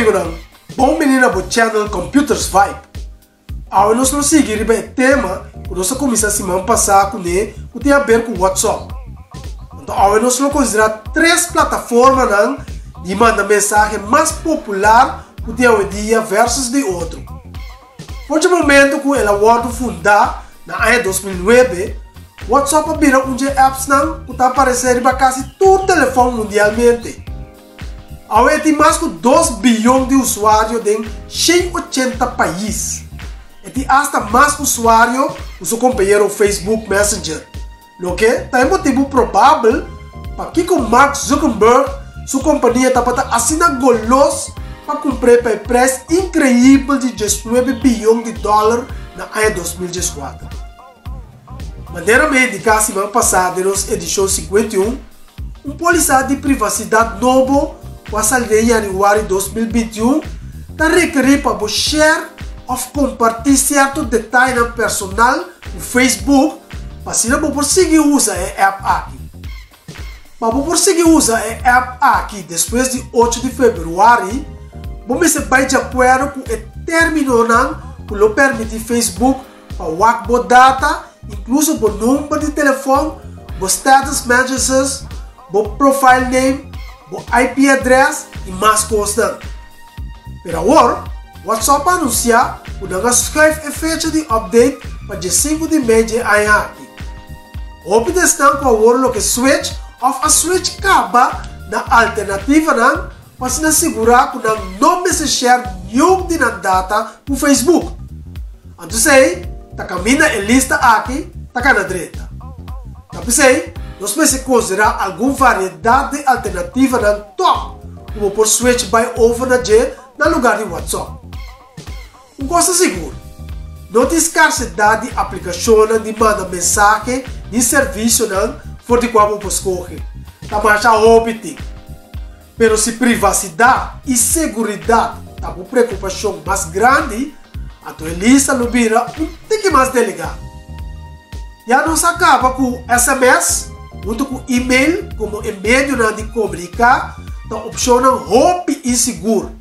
amigo não. Bom menina do channel Computers Vibe. Agora nós vamos seguir o tema que nós começamos a semana passada que tem a ver com WhatsApp. Então agora nós vamos considerar 3 plataformas de mandar mensagem mais popular que tem hoje em dia versus de outro. Por o momento que ela foi fundada na ano 2009, WhatsApp virou um de apps que está aparecendo em quase todo telefone mundialmente. Agora tem mais de 2 bilhões de usuários em 180 países. E tem até mais usuários do seu companheiro Facebook Messenger. O que é motivo provável para que Mark Zuckerberg, sua companhia, está assinando goloso para cumprir o preço incrível de 19 bilhões de dólares na ano 2014. Maneira médica, a semana passada, na edição 51, polícia de privacidade novo que saiu em janeiro de 2021 está requerindo para share ou compartilhar certos detalhes personal no Facebook para se não conseguir usar a app aqui. Para conseguir usar a app aqui depois de 8 de fevereiro, você vai de acordo com o término que lhe permite Facebook para usar data, incluso o número de telefone, o status messages, o profile name, o IP address e mais coisas. Mas agora, o WhatsApp anuncia que não escreve a fecha de update para dia 5 de mês de aqui. Houve questão com agora que switch of a switch acaba na alternativa para se assegurar que não vai share nenhum de data com o Facebook. Então, está caminhando a lista aqui, está na direita. Então, nós vamos considerar alguma variedade de alternativas no top, como por switch by over no lugar de WhatsApp. Uma coisa segura, não tem escassidade de aplicações de mandar mensagem de serviço for de qual você escolhe. Está mais a óbvio. Mas se privacidade e segurança está uma preocupação mais grande, a tua lista não vira tem que mais delegado. Já não se acaba com SMS, junto com e-mail, como em meio de comunicar, da opção roupa e seguro.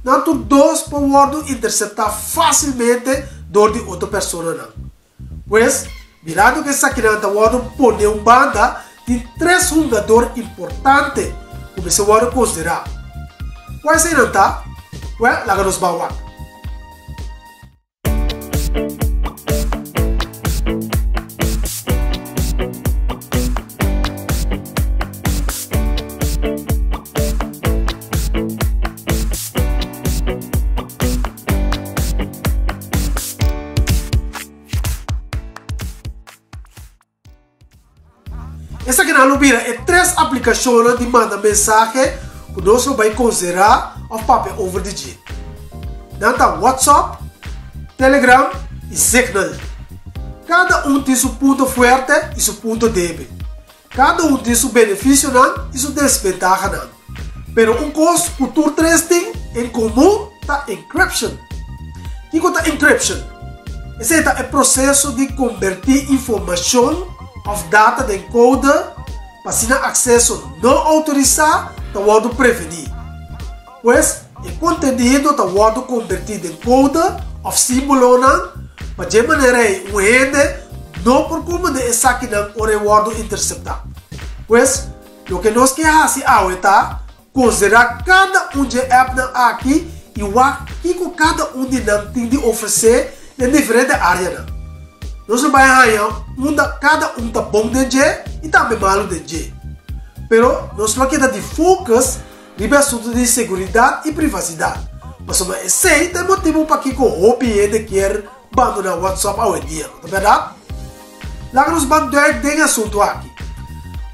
Não todos podem interceptar facilmente dor de outra pessoa. Pois, mirando que essa criança pode poner uma banda de 3 jogadores importantes que você pode considerar. Quais serão, tá? Well, lá nos bawa. Essa aqui na Lubira é 3 aplicações de mandar mensagem que nós vamos considerar o papel over the dia. Então, WhatsApp, Telegram e Signal. Cada um tem seu ponto forte e seu ponto débil. Cada um tem seu benefício e sua desvantagem. Mas um coisa que todos 3 têm em comum é encryption. O que é encryption? Esse é o processo de convertir informação of data de encoder para se acesso não autorizado para prevenir. Pois, o conteúdo está convertido em encoder of símbolo para de maneira o rende não por como de essa aqui não o interceptar. Pois, o que nós queremos é considerar cada um de app aqui e o que cada um de não tem de oferecer em diferentes áreas. Nós vamos cada um está bom de dia e também malo de dia. Pero nós vamos quedar de focus no assunto de segurança e privacidade. Mas esse é o motivo para que o OPN quer abandonar o WhatsApp hoje em dia, não é verdade? Lá nós vamos ver o assunto aqui.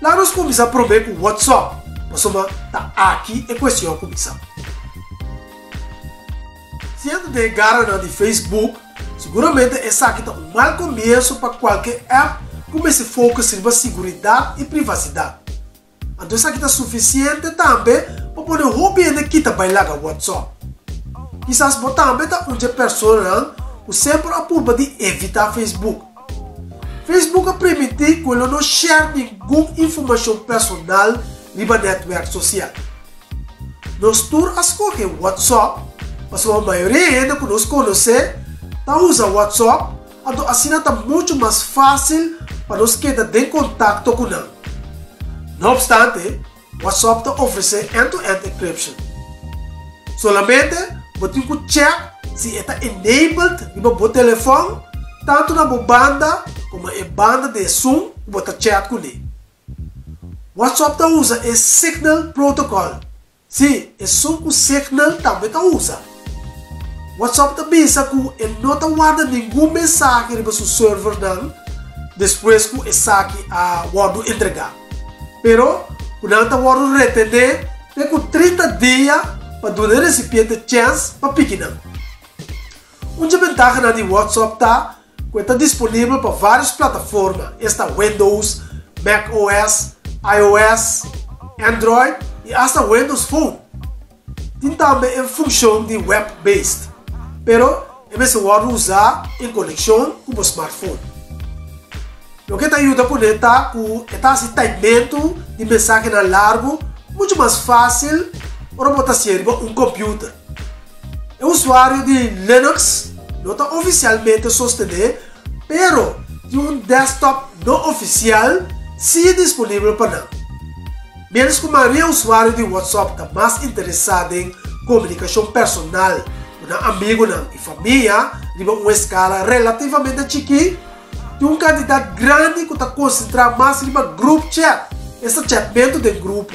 Lá nós começamos a provar com o WhatsApp. Mas está aqui a questão começar. Sendo de garra de Facebook, seguramente essa aqui está um mau começo para qualquer app que se foca em segurança e privacidade. Então essa aqui está suficiente também para poder roubar que está bailando o WhatsApp. Quizás também está uma pessoa que sempre apurba de evitar Facebook. Facebook permite que ele não share nenhuma informação personal no network social. nós todos escolhemos WhatsApp, mas a maioria ainda que nós conhecemos, usa WhatsApp, então assim está muito mais fácil para nós quedar em contato com ele. Não obstante, WhatsApp oferece end-to-end encryption. Solamente, você tem que check se está enabled no seu telefone, tanto na banda como na banda de Zoom, você chat com ele. WhatsApp usa o Signal Protocol. Sim, é só o Signal também usa. WhatsApp avisa que ele não guarda nenhum mensagem no seu server depois que o mensagem é entregado. Pero, quando você retener, tem 30 dias para dar o recipiente chance para pequenar. Uma vantagem de WhatsApp está disponível para várias plataformas. Está Windows, macOS, iOS, Android e até Windows Phone. Tem também a função de web-based, pero é se pode usar em conexão com o smartphone. O que ajuda a conectar com esse timento de mensagem a largo muito mais fácil para botar um computador. O usuário de Linux não está oficialmente sustentado, pero de um desktop não oficial sim é disponível para não. Menos que a maioria do usuário de WhatsApp está mais interessado em comunicação personal com amigos e família de uma escala relativamente chique, de um candidato grande que está concentrado mais em grupo chat, esse chatamento de grupo.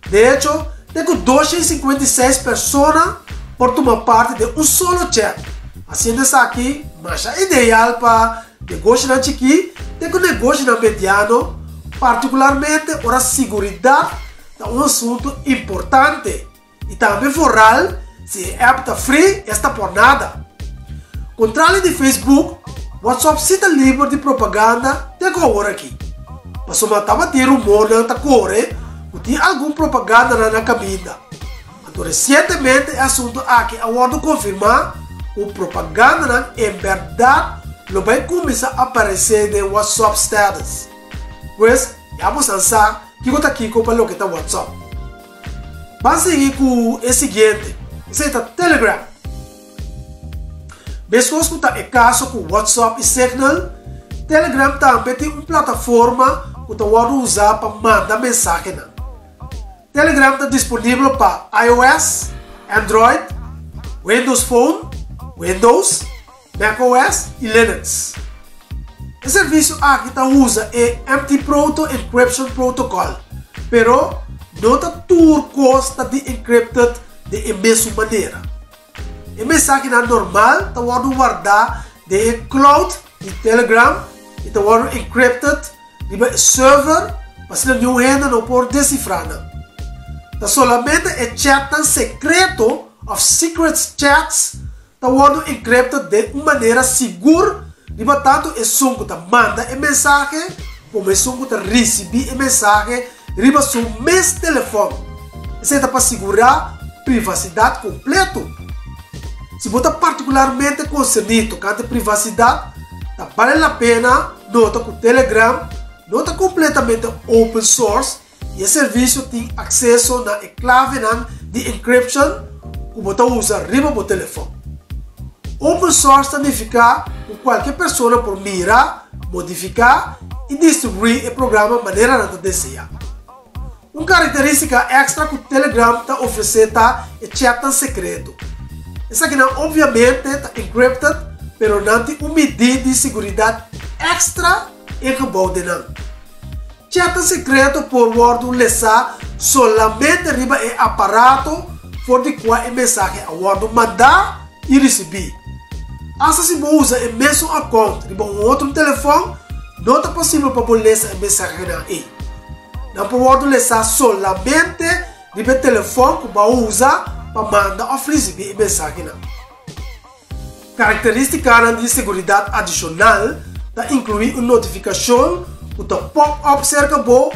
De hecho, tem 256 pessoas por tomar parte de um solo chat. Assim, essa aqui, mas é ideal para negócio na chique, tem negócio na mediano, particularmente para a segurança é um assunto importante. E também foral, se a app está free, está por nada. Contrário de Facebook, WhatsApp está livre de propaganda até agora aqui. Mas se estava ter rumor na corre, tem alguma propaganda na caminho. Então, recentemente, o assunto aqui agora confirmar que a propaganda em verdade não vai começar a aparecer no WhatsApp status. Pois, vamos lançar que eu estou aqui com o que está no WhatsApp. Vamos seguir com o seguinte, esse é o Telegram. Mesmo que está em caso com o WhatsApp e Signal, Telegram também tem uma plataforma que você pode usar para mandar mensagem. Telegram está disponível para iOS, Android, Windows Phone, Windows, macOS e Linux. O serviço aqui usa o MT-Proto Encryption Protocol, pero não tudo custa de encrypted de mesma maneira. A mensagem normal está guardada de cloud de Telegram e está encrypted de server, mas não ainda não pode decifrar. Está solamente o chat secreto of secret chats está encrypted de uma maneira segura, de tanto é som que manda a mensagem como é som que recebe a mensagem riba seu mesmo telefone. Isso é para segurar privacidade completa. Se você está particularmente concernido com a privacidade, vale a pena nota que o Telegram não está completamente open source e o serviço tem acesso na clave de encryption que você usa riba do telefone. Open source significa que qualquer pessoa pode mirar, modificar e distribuir o programa da maneira que deseja. Uma característica extra que o Telegram está oferecendo é o chat secreto. Essa aqui obviamente está encrypted, mas não tem uma medida de segurança extra em que pode não. Chat secreto por word lesar solamente riba o aparato for de qual a mensagem a word mandar e receber. Asa se você usa o mesmo account riba outro telefone, não é possível para ler a mensagem aí. Não pode lesar solamente riba o telefone que você usa para mandar ou receber a mensagem. Característica de segurança adicional inclui uma notificação que pop-up cerca bo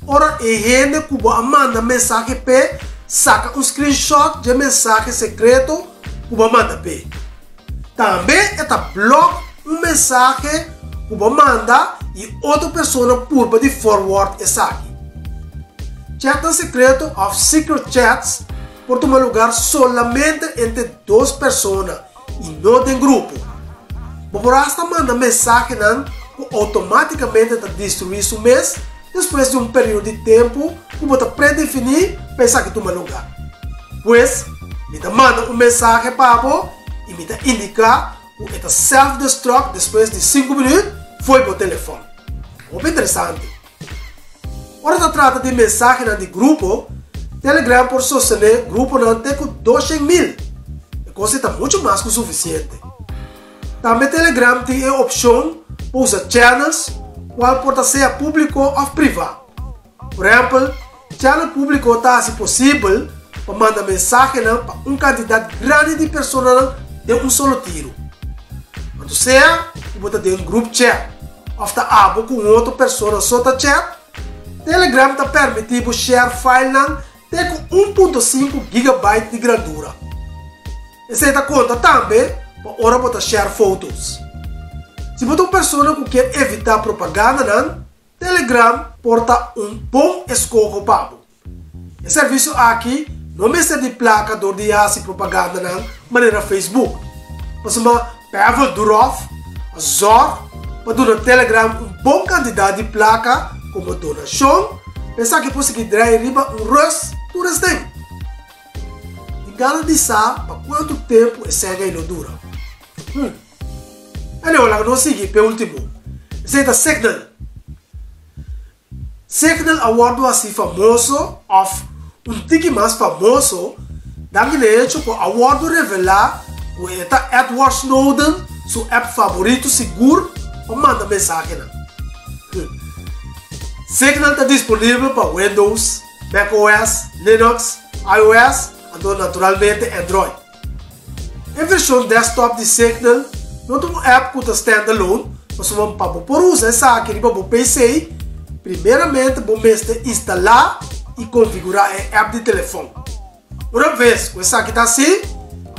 ora e gente que você manda mensagem pe saca um screenshot de mensagem secreto que você manda pe. Também bloca uma mensagem que você manda e outra pessoa pode de forward essa aqui. Chat secreto of secret chats por tomar lugar solamente entre duas pessoas e não em grupo. Por esta manda mensagem automaticamente destruir seu mês depois de um período de tempo que você predefinir pensar que toma lugar. Pois, me manda mensagem para você e me indicar que self-destruct depois de 5 minutos foi para o telefone. Muito interessante. Quando trata de mensagem de grupo, Telegram por sostener grupo não tem 200.000. E coisa está muito mais que o suficiente. Também Telegram tem a opção para usar channels, qual pode ser público ou privado. Por exemplo, channel público está se possível para mandar mensagem para quantidade grande de pessoas de um solo tiro. Quando seja, você tem um grupo chat, ou está abo com outra pessoa só está chat, Telegram está permitindo share file com 1.5 GB de grandura. Essa está conta também para hora para share fotos. Se você é uma pessoa que quer evitar propaganda, Telegram porta bom escolha para você. O serviço aqui não é de placa de essa propaganda de maneira Facebook. Mas Pavel Durov, a Zor, para donar Telegram bom quantidade de placa como donação, pensar que pode dar riba rus do restem. E garantizar para quanto tempo essa ganho dura. Olha, não sigue para o último. Esse é o Signal. Signal award assim famoso, of tique mais famoso, daquele hecho que o award revelar o Edward Snowden, seu app favorito seguro, ou manda mensagem. Signal está disponível para Windows, macOS, Linux, iOS e naturalmente Android. A versão desktop de Signal não tem um app que está standalone, mas para por usar essa aqui para o PC, primeiramente você instalar e configurar a app de telefone. Uma vez que essa aqui está assim,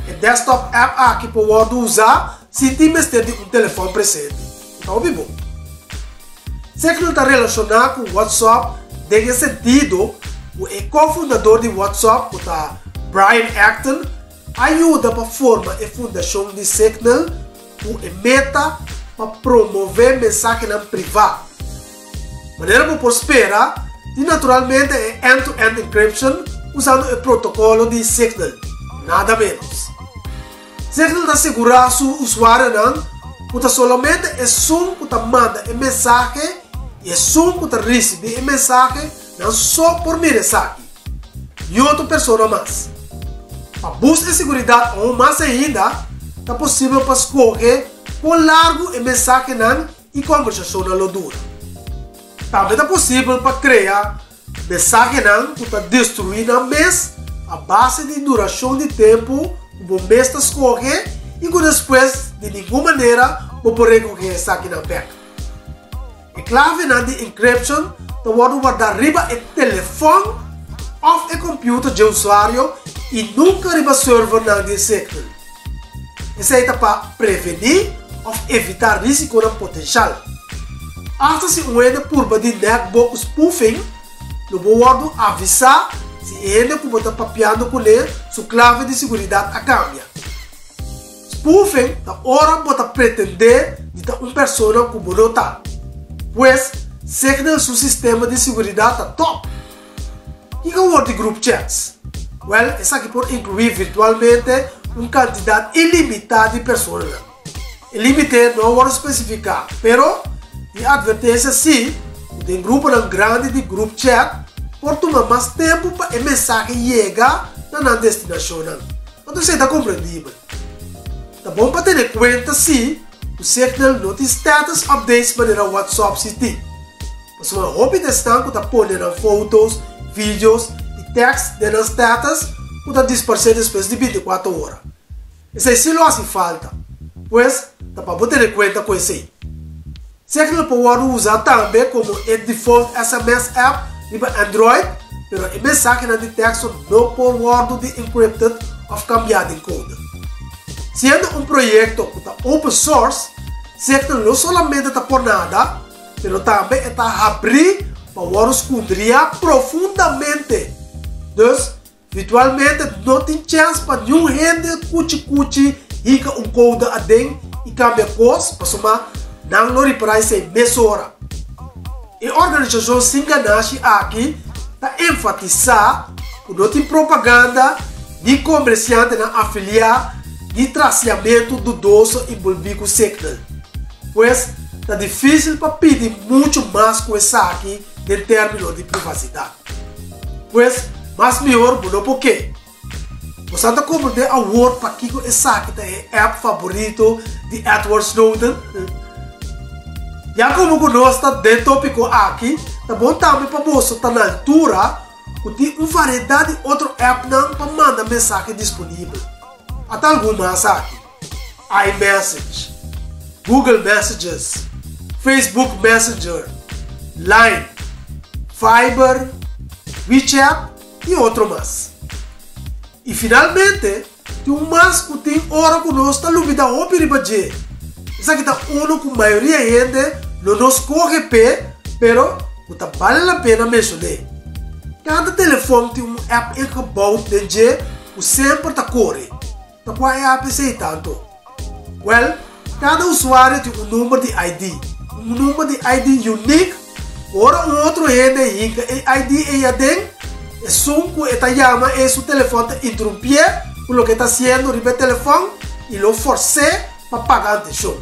a desktop app aqui pode usar se tem um telefone presente. Então, é bom. Signal está relacionado com o WhatsApp, nesse sentido, o cofundador de WhatsApp, o Brian Acton, ajuda para formar a fundação de Signal com a meta para promover mensagem privada. A maneira que você espera, e naturalmente é end-to-end encryption usando o protocolo de Signal, nada menos. Signal está segurar seu usuário que somente é som que manda a mensagem e é som que recebe a mensagem não só por mensagem e outra pessoa mais. Para buscar segurança ou mais ainda, é possível para escolher por largo a mensagem e conversação na dura. Também é possível para criar mensagem que está destruindo a mês a base de duração de tempo que o mês está escolher e que depois de nenhuma maneira você pode recolher essa aqui na perca. A clave de encryption pode guardar riba o telefone ou o computador de usuário e nunca riba server de Signal. Isso é para prevenir ou evitar risco potencial. Hasta se ainda por de netbook spoofing, no pode avisar se ainda que você está papiando com ele, sua clave de segurança a cambia. Spoofing é hora você pretender de uma pessoa que você não está. Pois, Signal seu sistema de segurança top. E que é de group chats? Well, essa aqui pode incluir virtualmente uma quantidade ilimitada de pessoas. Ilimitado não vou especificar, pero de advertência sim, tem grupo grande de group chat por tomar mais tempo para a mensagem chegar na destinação. Então você está compreendível. Tá bom para ter em conta se o Signal não tem status updates para o WhatsApp City. Mas uma roupa de estanco está pondo fotos, vídeos e textos de status que está disponível depois de 24 horas. Isso aí se não hace falta, pois tá para ter em conta com isso aí. Signal pode usar também como o default SMS app para Android, mas a mensagem de texto não pode ser encrypted ou cambiada em código. Sendo um projeto que está open source, Signal não somente está por nada, mas também está abrir para o escondrir profundamente. Então, virtualmente não tem chance para nenhum gente cuchi rica code a dentro e cambia coisa para somar não reparar essa mesura. E a organização Singanashi aqui está enfatizar que não tem propaganda de comerciante na afiliar de traceamento do doce envolvido com o signal. Pois está difícil para pedir muito mais coisa aqui em termos de privacidade. Pois, mas melhor não porque você está comprando a Word para que essa aqui é a app favorito de Edward Snowden. Já como nós está dentro do tópico aqui, tá bom também para você estar na altura que tem uma variedade de outros apps para mandar mensagem disponível. Até algumas aqui: iMessage, Google Messages, Facebook Messenger, Line, Viber, WeChat e outro mais. E finalmente, tem um mais que tem hora que nós está lubida o peribaje. Isso aqui está uno com a maioria gente não nos corre pé, pero que vale a pena mencionar. Cada telefone tem um app incubado de que sempre está corre. Tá qual é a app sei tanto? Well, cada usuário tem um número de ID. Um número de ID único. Ora um outro gente ID é dentro. É som que está chama é seu telefone interrompir o que está sendo no telefone e lo force para pagar a atenção.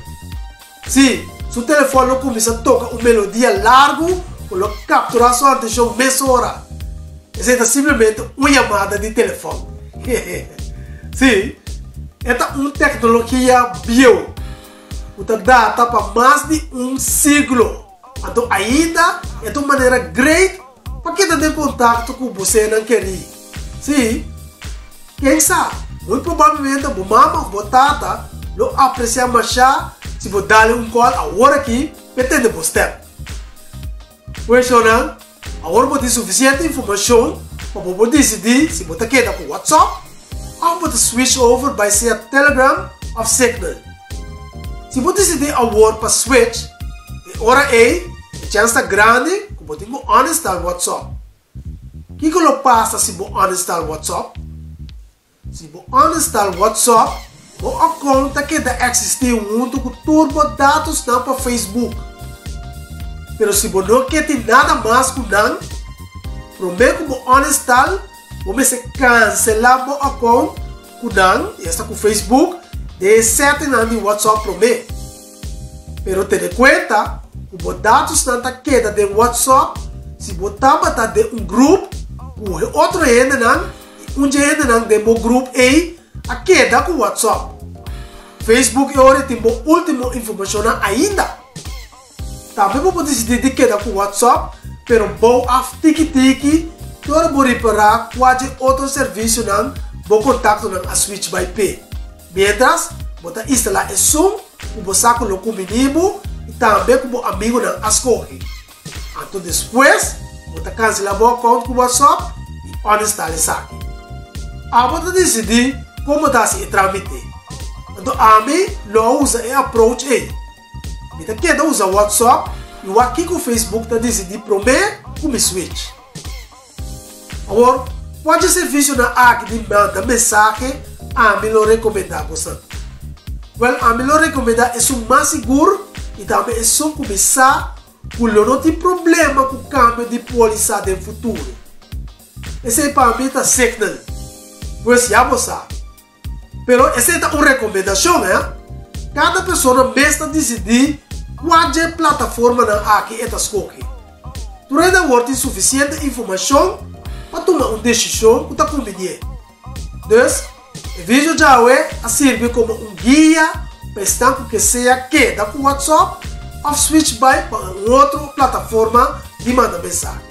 Se seu telefone começa a tocar uma melodia largo, lo captura sua atenção meia hora. Essa é simplesmente uma chamada de telefone. Sim, esta é uma tecnologia bio. Que data para mais de um século. Então ainda é uma maneira great para quem está em contato com você não querer. Sim, quem sabe? Muito provavelmente a mamãe, a tata, lo aprecia mais se você dar um call agora aqui, pretende você. Pois não, agora você tem suficiente informação para você decidir se você quer com o WhatsApp ou você switch over para ser Telegram ou Signal. Se você decidir agora para switch, hora é a chance grande que você tem que uninstall o WhatsApp. O que passa se você uninstall o WhatsApp? Se você uninstall o WhatsApp, a conta que dá existir junto com turbo dados não para Facebook. Mas se você não quer ter nada mais com não, prometo que você uninstall, você cancelar a conta com não, e está com Facebook, de 7 anos de WhatsApp prometo. Mas tenha conta que os dados não estão queda de WhatsApp, se você está de um grupo, com outro gente não, um gente não de um grupo aí, a queda com o WhatsApp. Facebook agora tem a última informação ainda. Também você decidir de queda com o WhatsApp, pero bom a tiki-tiki, para você reparar quase outro serviço não, bom contato não a switch by IP. Mientras, você instalar o Zoom, você coloca o mínimo e também com o amigo não escolhe. Então depois, você cancela a conta com o WhatsApp e uninstala isso aqui. Aí você decidir como está se tramitar. Então, a mim não usa o approach aí. Então, quem usa o WhatsApp, e aqui com o Facebook está decidindo prometer como switch. Agora, pode ser visto na aqui de manda mensagem, a mim não recomendar você. Well, a mim não recomendar é o mais seguro e também é só começar quando não tem problema com o câmbio de polícia no futuro. Esse é para mim tá Signal. Pois já você sabe. Pero essa é uma recomendação, né? Cada pessoa mesmo decidir qual é a plataforma que está escolhendo. Tu ainda tem suficiente informação para tomar uma decisão que está conveniente. Então, o vídeo já serve como um guia para estar com que seja queda com o WhatsApp ou switch by para outra plataforma de mandar mensagem.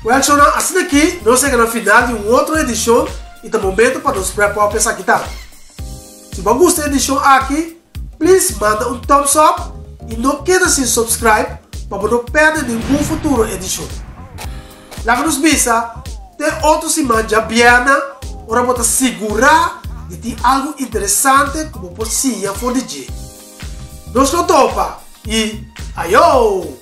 Well, assim aqui, nós chegamos no final de uma outra edição e é momento para nos preparar para essa aqui. Se você gostou da edição aqui, please manda um thumbs up e não queira se subscribe para não perder nenhum futuro edição. Lá nos visa, tem outro semana já biana, para você segurar de ter algo interessante como possível for de dia. Nós não topa e ayo!